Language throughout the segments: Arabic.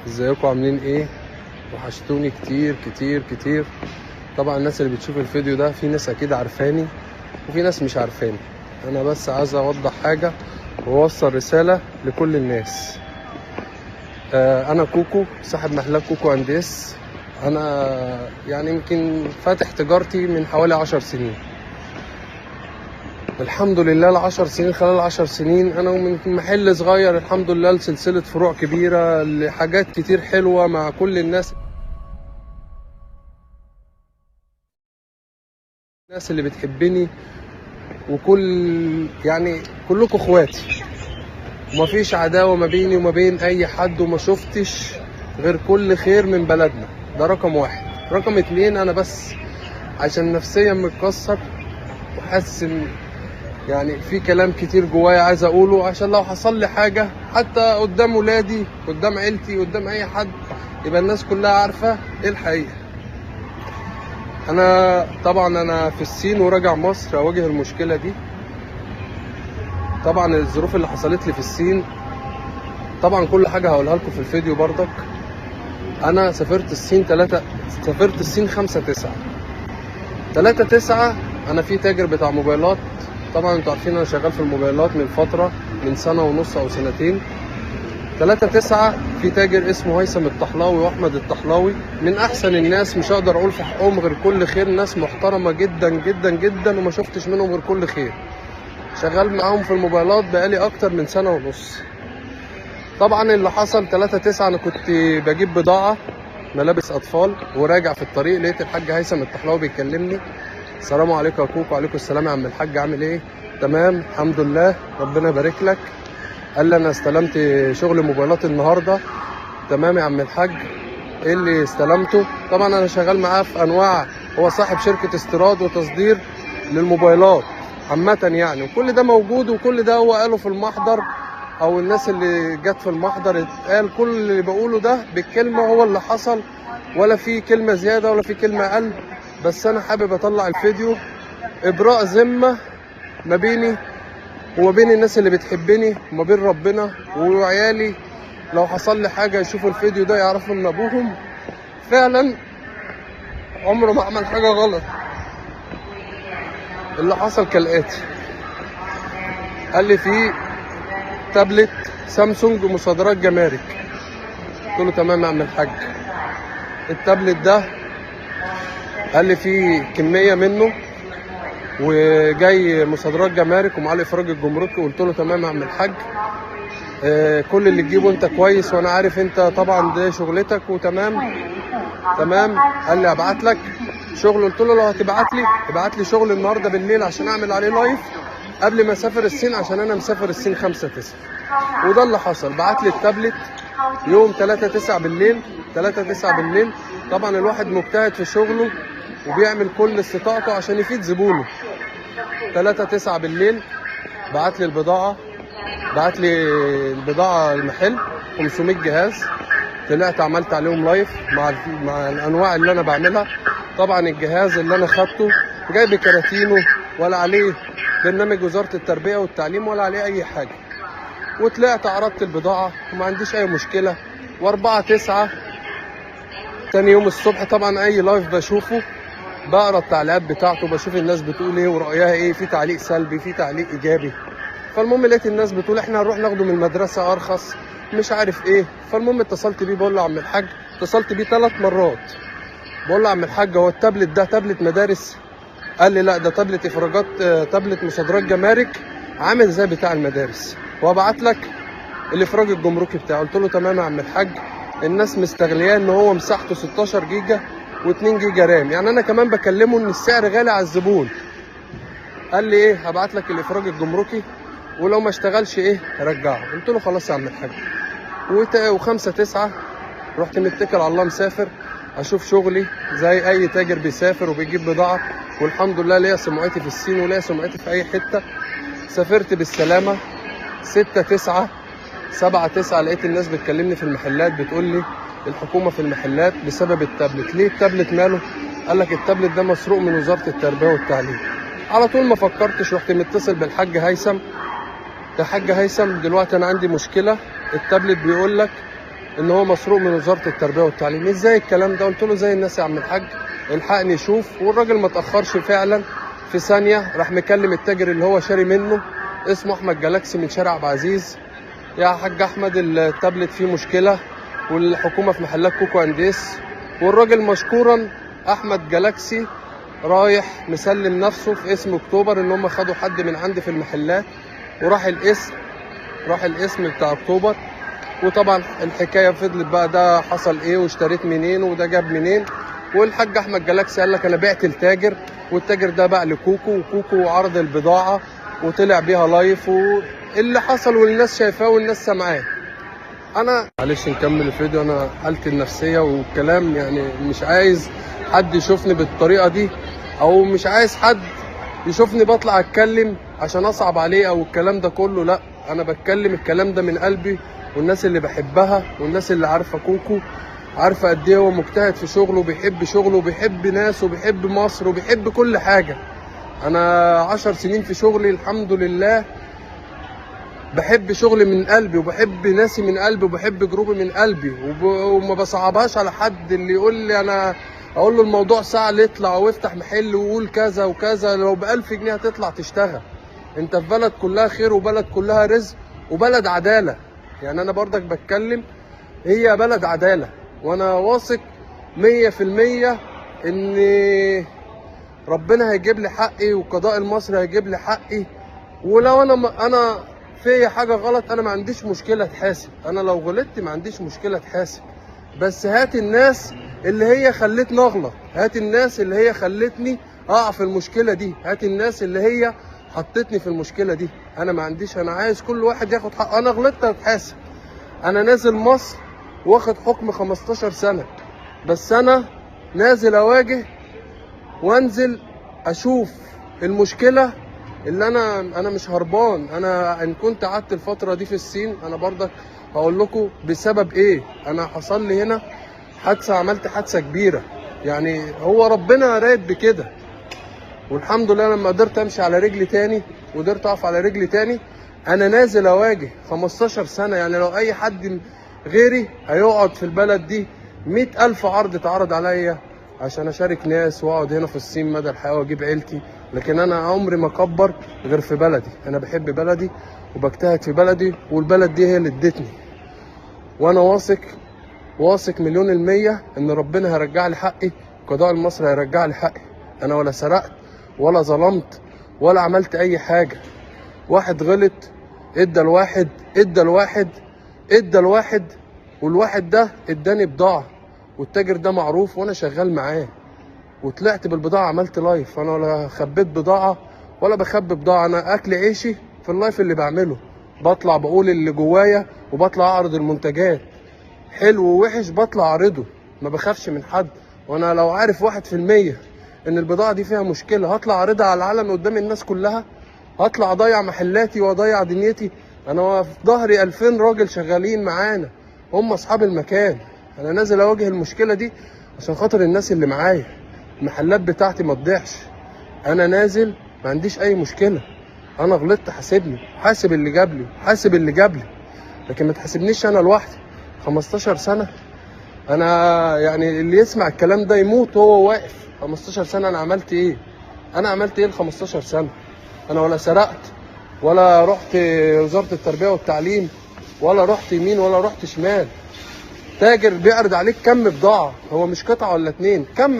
ازيكم عاملين ايه؟ وحشتوني كتير كتير كتير. طبعا الناس اللي بتشوف الفيديو ده في ناس اكيد عارفاني وفي ناس مش عارفاني. انا بس عايز اوضح حاجة واوصل رسالة لكل الناس. انا كوكو، صاحب محلات كوكو انديس. انا يعني يمكن فاتح تجارتي من حوالي 10 سنين. الحمد لله خلال 10 سنين انا من محل صغير الحمد لله لسلسلة فروع كبيرة لحاجات كتير حلوة مع كل الناس اللي بتحبني، وكل يعني كلكم اخواتي ومفيش عداوة ما بيني وما بين اي حد، وما شفتش غير كل خير من بلدنا. ده رقم واحد. رقم اتنين، انا بس عشان نفسيا متكسر وحاسس ان يعني في كلام كتير جوايا عايز اقوله، عشان لو حصل لي حاجة حتى قدام ولادي قدام عيلتي قدام اي حد يبقى الناس كلها عارفة ايه الحقيقة. انا في الصين وراجع مصر اواجه المشكلة دي. طبعا الظروف اللي حصلت لي في الصين، طبعا كل حاجة هقولها لكم في الفيديو برضك. انا سافرت الصين 5/9. 3/9 انا في تاجر بتاع موبايلات. طبعا انتوا عارفين انا شغال في الموبايلات من فترة، من سنة ونص او سنتين. 3/9 في تاجر اسمه هيثم الطحلاوي واحمد الطحلاوي، من احسن الناس، مش هقدر اقول في حقهم غير كل خير. ناس محترمة جدا جدا جدا وما شفتش منهم غير كل خير. شغال معاهم في الموبايلات بقالي اكتر من سنة ونص. طبعا اللي حصل 3/9 انا كنت بجيب بضاعة ملابس اطفال، وراجع في الطريق لقيت الحاج هيثم الطحلاوي بيكلمني. السلام عليكم يا كوكو. وعليكم السلام يا عم الحاج، عامل ايه؟ تمام الحمد لله ربنا يبارك لك. قال لي انا استلمت شغل موبايلات النهارده. تمام يا عم الحاج، ايه اللي استلمته؟ طبعا انا شغال معاه في انواع، هو صاحب شركة استيراد وتصدير للموبايلات عامة يعني، وكل ده موجود وكل ده هو قاله في المحضر، او الناس اللي جت في المحضر اتقال كل اللي بقوله ده بالكلمة هو اللي حصل، ولا في كلمة زيادة ولا في كلمة اقل. بس انا حابب اطلع الفيديو ابراء ذمة ما بيني وما بين الناس اللي بتحبني وما بين ربنا وعيالي. لو حصل لي حاجة يشوفوا الفيديو ده يعرفوا ان ابوهم فعلا عمره ما عمل حاجة غلط. اللي حصل كالآتي: قال لي في تابلت سامسونج مصادرات جمارك. قلت له تمام يا عم الحاج. التابلت ده قال لي في كمية منه وجاي مصادرات جمارك ومعاه الافراج الجمركي. قلت له تمام يا عم الحاج، كل اللي تجيبه انت كويس وانا عارف انت طبعا ده شغلتك وتمام. تمام. قال لي ابعت لك شغل. قلت له لو هتبعت لي ابعت لي شغل النهارده بالليل عشان اعمل عليه لايف قبل ما اسافر الصين، عشان انا مسافر الصين 5/9. وده اللي حصل. بعت لي التابلت يوم 3/9 بالليل. 3/9 بالليل طبعا الواحد مجتهد في شغله وبيعمل كل استطاعته عشان يفيد زبونه. 3/9 بالليل بعت لي البضاعة. بعت لي البضاعة المحل 500 جهاز. طلعت عملت عليهم لايف مع الانواع اللي انا بعملها. طبعا الجهاز اللي انا خدته جايب كراتينه ولا عليه برنامج وزارة التربية والتعليم ولا عليه اي حاجة. وطلعت عرضت البضاعة وما عنديش اي مشكلة. و4/9 تاني يوم الصبح طبعا اي لايف بشوفه بقرا التعليقات بتاعته، بشوف الناس بتقول ايه ورأيها ايه، في تعليق سلبي في تعليق ايجابي. فالمهم لقيت الناس بتقول احنا هنروح ناخده من المدرسة ارخص مش عارف ايه. فالمهم اتصلت بيه بقول له عم الحاج، اتصلت بيه 3 مرات بقول له عم الحاج هو التابلت ده تابلت مدارس؟ قال لي لا ده تابلت افراجات، تابلت مصادرات جمارك عامل زي بتاع المدارس، وابعت لك الافراج الجمركي بتاعه. قلت له تمام يا عم الحاج. الناس مستغلياه ان هو مساحته 16 جيجا و2 جيجا رام، يعني انا كمان بكلمه ان السعر غالي على الزبون. قال لي ايه هبعت لك الافراج الجمركي ولو ما اشتغلش ايه رجعه. قلت له خلاص يا عم الحاج. و5/9 رحت متكل على الله مسافر اشوف شغلي زي اي تاجر بيسافر وبيجيب بضاعه، والحمد لله ليا سمعتي في الصين وليا سمعتي في اي حته. سافرت بالسلامه. 6/9 7/9 لقيت الناس بتكلمني في المحلات بتقول لي الحكومه في المحلات بسبب التابلت. ليه التابلت ماله؟ قال لك التابلت ده مسروق من وزاره التربيه والتعليم. على طول ما فكرتش رحت متصل بالحاج هيثم. يا حاج هيثم دلوقتي انا عندي مشكله، التابلت بيقول لك ان هو مسروق من وزاره التربيه والتعليم. ازاي الكلام ده؟ قلت له زي الناس يا عم الحاج، الحقني شوف. والراجل ما تاخرش فعلا، في ثانيه راح مكلم التاجر اللي هو شاري منه، اسمه احمد جالاكسي من شارع عبد العزيز. يا حاج احمد التابلت فيه مشكله والحكومه في محلات كوكو انديس. والراجل مشكورا احمد جالاكسي رايح مسلم نفسه في اسم اكتوبر، ان هم خدوا حد من عندي في المحلات وراح الاسم بتاع اكتوبر. وطبعا الحكايه فضلت بقى ده حصل ايه واشتريت منين وده جاب منين. والحاج احمد جالاكسي قال لك انا بعت التاجر، والتاجر ده باع لكوكو، وكوكو عرض البضاعه وطلع بيها لايف، واللي حصل والناس شايفاه والناس سامعاه. انا معلش نكمل الفيديو. انا حالتي النفسيه والكلام يعني مش عايز حد يشوفني بالطريقه دي، او مش عايز حد يشوفني بطلع اتكلم عشان اصعب عليه او الكلام ده كله. لا، انا بتكلم الكلام ده من قلبي، والناس اللي بحبها والناس اللي عارفه كوكو عارفه قد ايه هو مجتهد في شغله وبيحب شغله وبيحب ناسه وبيحب مصر وبيحب كل حاجه. انا 10 سنين في شغلي الحمد لله، بحب شغلي من قلبي وبحب ناسي من قلبي وبحب جروبي من قلبي، وما بصعبهاش على حد. اللي يقول لي انا اقول له الموضوع سهل، اطلع وافتح محل وقول كذا وكذا، لو ب1000 جنيه هتطلع تشتغل. انت في بلد كلها خير وبلد كلها رزق وبلد عداله. يعني انا برضك بتكلم، هي بلد عداله، وانا واثق 100% ان ربنا هيجيب لي حقي والقضاء المصري هيجيب لي حقي. ولو انا في حاجه غلط انا ما عنديش مشكله اتحاسب، انا لو غلطت ما عنديش مشكله اتحاسب. بس هات الناس اللي هي خلتني اغلط، هات الناس اللي هي خلتني اقع في المشكله دي، هات الناس اللي هي حطتني في المشكله دي. انا ما عنديش، انا عايز كل واحد ياخد حقه. انا غلطت اتحاسب. انا نازل مصر واخد حكم 15 سنه، بس انا نازل اواجه وانزل اشوف المشكله اللي انا مش هربان. انا ان كنت قعدت الفتره دي في الصين، انا برضك هقول لكم بسبب ايه. انا حصل لي هنا حادثه، عملت حادثه كبيره، يعني هو ربنا رايد بكده. والحمد لله لما قدرت امشي على رجلي تاني وقدرت اقف على رجلي تاني، انا نازل اواجه 15 سنه. يعني لو اي حد غيري هيقعد في البلد دي 100,000 عرض اتعرض عليا عشان اشارك ناس واقعد هنا في الصين مدى الحياه واجيب عيلتي، لكن انا عمري ما اكبر غير في بلدي. انا بحب بلدي وبجتهد في بلدي، والبلد دي هي اللي ادتني. وانا واثق 1,000,000% ان ربنا هيرجع لي حقي، القضاء المصري هيرجع لي حقي. انا ولا سرقت ولا ظلمت ولا عملت اي حاجه. واحد غلط ادى الواحد والواحد ده اداني بضاعه، والتاجر ده معروف وانا شغال معاه، وطلعت بالبضاعه عملت لايف. انا ولا خبيت بضاعه ولا بخبي بضاعه، انا اكل عيشي في اللايف اللي بعمله. بطلع بقول اللي جوايا وبطلع اعرض المنتجات، حلو ووحش بطلع اعرضه، ما بخافش من حد. وانا لو عارف 1% ان البضاعه دي فيها مشكله هطلع اعرضها على العلن قدام الناس كلها، هطلع اضيع محلاتي واضيع دنيتي. انا في ظهري 2000 راجل شغالين معانا، هم اصحاب المكان. انا نازل اواجه المشكله دي عشان خاطر الناس اللي معايا، المحلات بتاعتي ما تضيعش. انا نازل ما عنديش اي مشكله، انا غلطت حاسبني، حاسب اللي جاب لي، لكن ما تحاسبنيش انا لوحدي. 15 سنه انا يعني اللي يسمع الكلام ده يموت وهو واقف. 15 سنه انا عملت ايه؟ ال 15 سنه؟ انا ولا سرقت ولا رحت وزاره التربيه والتعليم ولا رحت يمين ولا رحت شمال. تاجر بيعرض عليك كم بضاعه، هو مش قطعه ولا اتنين، كم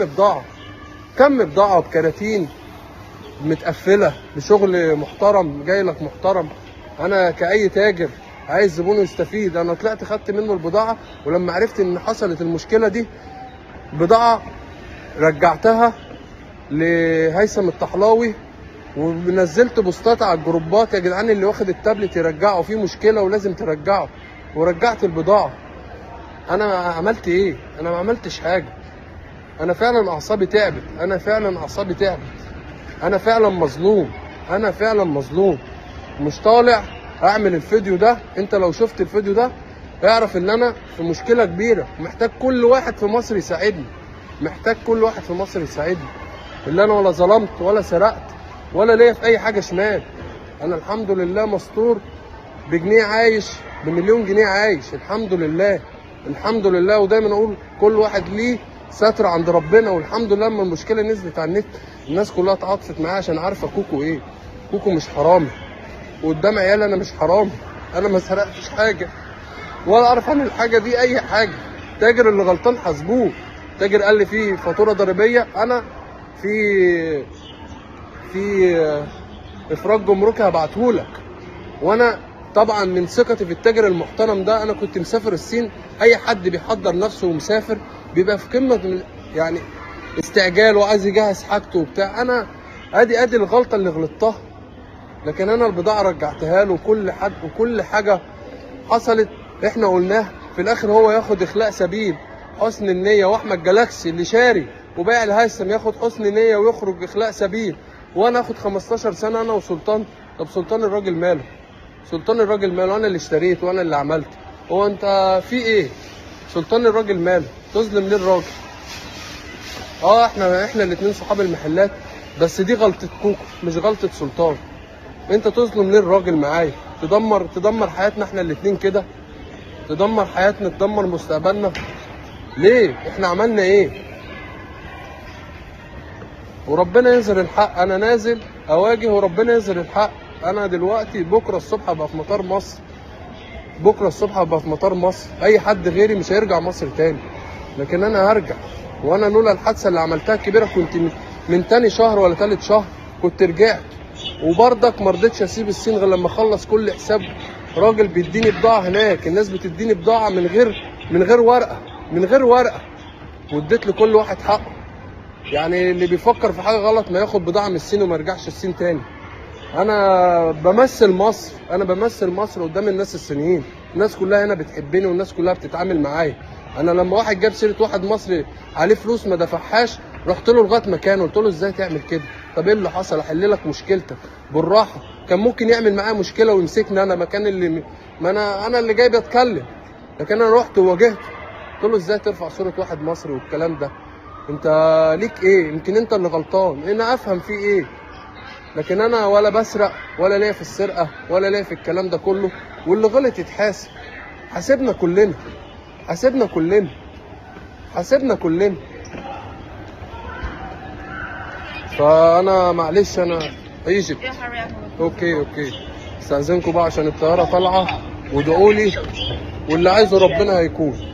بضاعه بكراتين متقفله بشغل محترم جاي لك محترم. انا كاي تاجر عايز زبونه يستفيد. انا طلعت خدت منه البضاعه، ولما عرفت ان حصلت المشكله دي بضاعه رجعتها لهيثم الطحلاوي، ونزلت بوستات على الجروبات، يا جدعان اللي واخد التابلت يرجعه، في مشكله ولازم ترجعه، ورجعت البضاعه. انا عملت ايه؟ انا ما عملتش حاجه. انا فعلا اعصابي تعبت، انا فعلا مظلوم، مش طالع اعمل الفيديو ده. انت لو شفت الفيديو ده اعرف ان انا في مشكله كبيره، محتاج كل واحد في مصر يساعدني، اللي انا ولا ظلمت ولا سرقت ولا ليا في اي حاجه شمال. انا الحمد لله مستور، بجنيه عايش، ب1,000,000 جنيه عايش الحمد لله. الحمد لله. ودايما اقول كل واحد ليه ستر عند ربنا، والحمد لله لما المشكله نزلت على النت الناس كلها اتعاطفت معايا عشان عارفه كوكو ايه. كوكو مش حرامي، وقدام عيالي انا مش حرامي، انا ما سرقتش حاجه ولا اعرف عن الحاجه دي اي حاجه. تاجر اللي غلطان حاسبوه. تاجر قال لي في فاتوره ضريبيه، انا في افراج جمركي هبعتهولك. وانا طبعا من ثقتي في التاجر المحترم ده انا كنت مسافر الصين. اي حد بيحضر نفسه ومسافر بيبقى في قمه من يعني استعجال وعايز يجهز حاجته وبتاع. انا ادي الغلطه اللي غلطتها، لكن انا البضاعه رجعتها له وكل حاجه حصلت احنا قلناها. في الاخر هو ياخد اخلاء سبيل حسن النيه، واحمد جالاكسي اللي شاري وبايع الهيثم ياخد حسن نيه ويخرج اخلاء سبيل، وانا اخد 15 سنه انا وسلطان. طب سلطان الراجل ماله؟ سلطان الراجل ماله؟ انا اللي اشتريت وانا اللي عملت. هو انت في ايه؟ سلطان الراجل ماله؟ تظلم ليه الراجل؟ احنا الاثنين صحاب المحلات، بس دي غلطه كوكو مش غلطه سلطان. انت تظلم ليه الراجل معايا؟ تدمر حياتنا احنا الاثنين كده، تدمر حياتنا، تدمر مستقبلنا ليه؟ احنا عملنا ايه؟ وربنا ينزل الحق. انا نازل اواجه وربنا ينزل الحق. انا دلوقتي بكره الصبح ابقى في مطار مصر، بكره الصبح ابقى في مطار مصر. اي حد غيري مش هيرجع مصر تاني، لكن انا هرجع. وانا لولا الحادثه اللي عملتها الكبيره كنت من تاني شهر ولا تالت شهر كنت رجعت. وبرضك ما رضيتش اسيب الصين غير لما اخلص كل حساب. راجل بيديني بضاعه هناك، الناس بتديني بضاعه من غير ورقه، واديت لكل واحد حقه. يعني اللي بيفكر في حاجه غلط ما ياخد بضاعه من الصين وما يرجعش الصين تاني. انا بمثل مصر قدام الناس الصينيين. الناس كلها هنا بتحبني والناس كلها بتتعامل معايا. انا لما واحد جاب سيره واحد مصري عليه فلوس ما دفعهاش، رحت له لغايه مكانه قلت له ازاي تعمل كده؟ طب ايه اللي حصل؟ احل لك مشكلتك بالراحه. كان ممكن يعمل معايا مشكله ويمسكني انا مكان ما انا اللي جاي بتكلم، لكن انا رحت وواجهته قلت له ازاي ترفع صوره واحد مصري والكلام ده؟ انت ليك ايه؟ يمكن انت اللي غلطان، انا افهم فيه ايه. لكن انا ولا بسرق ولا ليا في السرقه ولا ليا في الكلام ده كله. واللي غلط يتحاسب. حاسبنا كلنا. فانا معلش انا ايجيبت. اوكي استاذنكم بقى عشان الطياره طالعه، وادعوا لي واللي عايزه ربنا هيكون.